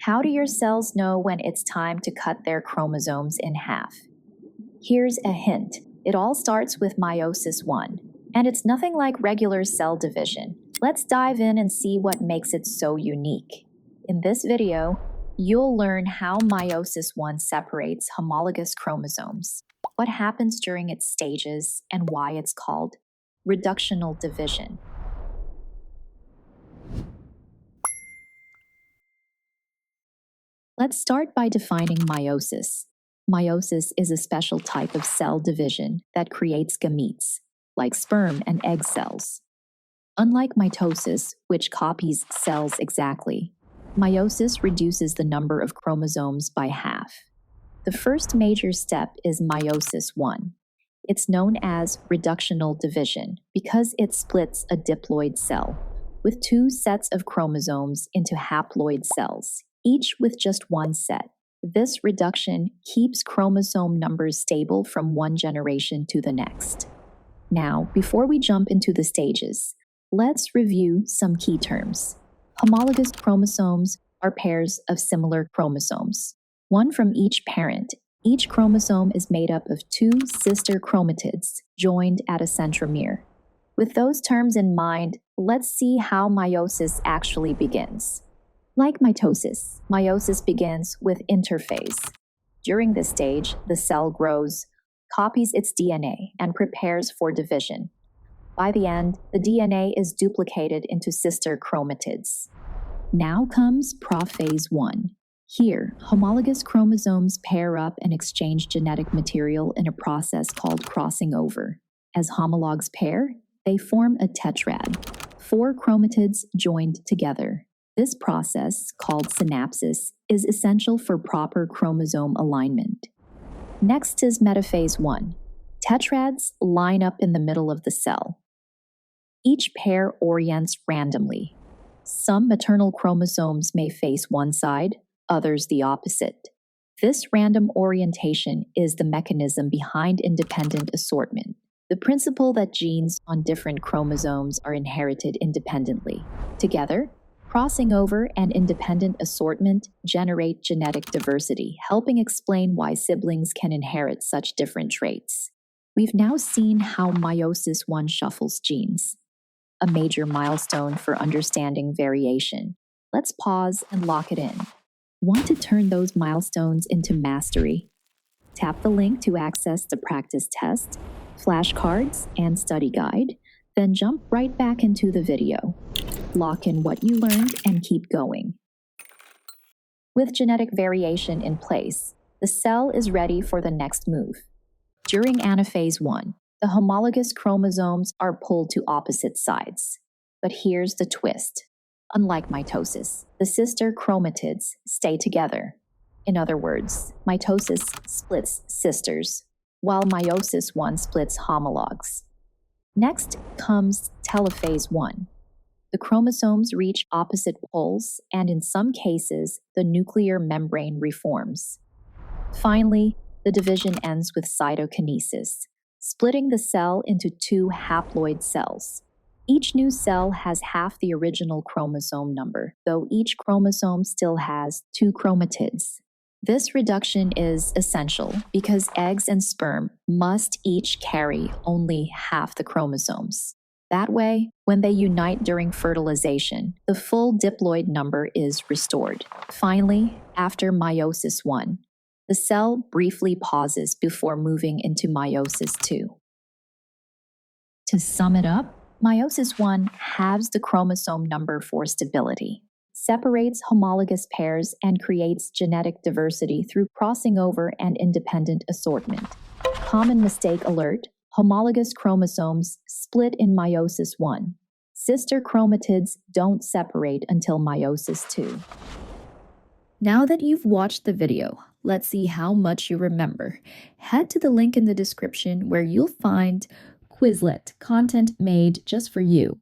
How do your cells know when it's time to cut their chromosomes in half? Here's a hint. It all starts with Meiosis I, and it's nothing like regular cell division. Let's dive in and see what makes it so unique. In this video, you'll learn how Meiosis I separates homologous chromosomes, what happens during its stages, and why it's called reductional division. Let's start by defining meiosis. Meiosis is a special type of cell division that creates gametes, like sperm and egg cells. Unlike mitosis, which copies cells exactly, meiosis reduces the number of chromosomes by half. The first major step is Meiosis I. It's known as reductional division because it splits a diploid cell with two sets of chromosomes into haploid cells, each with just one set. This reduction keeps chromosome numbers stable from one generation to the next. Now, before we jump into the stages, let's review some key terms. Homologous chromosomes are pairs of similar chromosomes, one from each parent. Each chromosome is made up of two sister chromatids joined at a centromere. With those terms in mind, let's see how meiosis actually begins. Like mitosis, meiosis begins with interphase. During this stage, the cell grows, copies its DNA, and prepares for division. By the end, the DNA is duplicated into sister chromatids. Now comes Prophase I. Here, homologous chromosomes pair up and exchange genetic material in a process called crossing over. As homologs pair, they form a tetrad, four chromatids joined together. This process, called synapsis, is essential for proper chromosome alignment. Next is Metaphase I. Tetrads line up in the middle of the cell. Each pair orients randomly. Some maternal chromosomes may face one side, others the opposite. This random orientation is the mechanism behind independent assortment, the principle that genes on different chromosomes are inherited independently. Together, crossing over and independent assortment generate genetic diversity, helping explain why siblings can inherit such different traits. We've now seen how Meiosis I shuffles genes, a major milestone for understanding variation. Let's pause and lock it in. Want to turn those milestones into mastery? Tap the link to access the practice test, flashcards, and study guide, then jump right back into the video. Lock in what you learned and keep going. With genetic variation in place, the cell is ready for the next move. During Anaphase I, the homologous chromosomes are pulled to opposite sides. But here's the twist. Unlike mitosis, the sister chromatids stay together. In other words, mitosis splits sisters, while Meiosis I splits homologs. Next comes Telophase I. The chromosomes reach opposite poles, and in some cases, the nuclear membrane reforms. Finally, the division ends with cytokinesis, splitting the cell into two haploid cells. Each new cell has half the original chromosome number, though each chromosome still has two chromatids. This reduction is essential because eggs and sperm must each carry only half the chromosomes. That way, when they unite during fertilization, the full diploid number is restored. Finally, after Meiosis I, the cell briefly pauses before moving into Meiosis II. To sum it up, Meiosis I halves the chromosome number for stability, separates homologous pairs, and creates genetic diversity through crossing over and independent assortment. Common mistake alert: homologous chromosomes split in Meiosis I. Sister chromatids don't separate until Meiosis II. Now that you've watched the video, let's see how much you remember. Head to the link in the description where you'll find Quizlet content made just for you.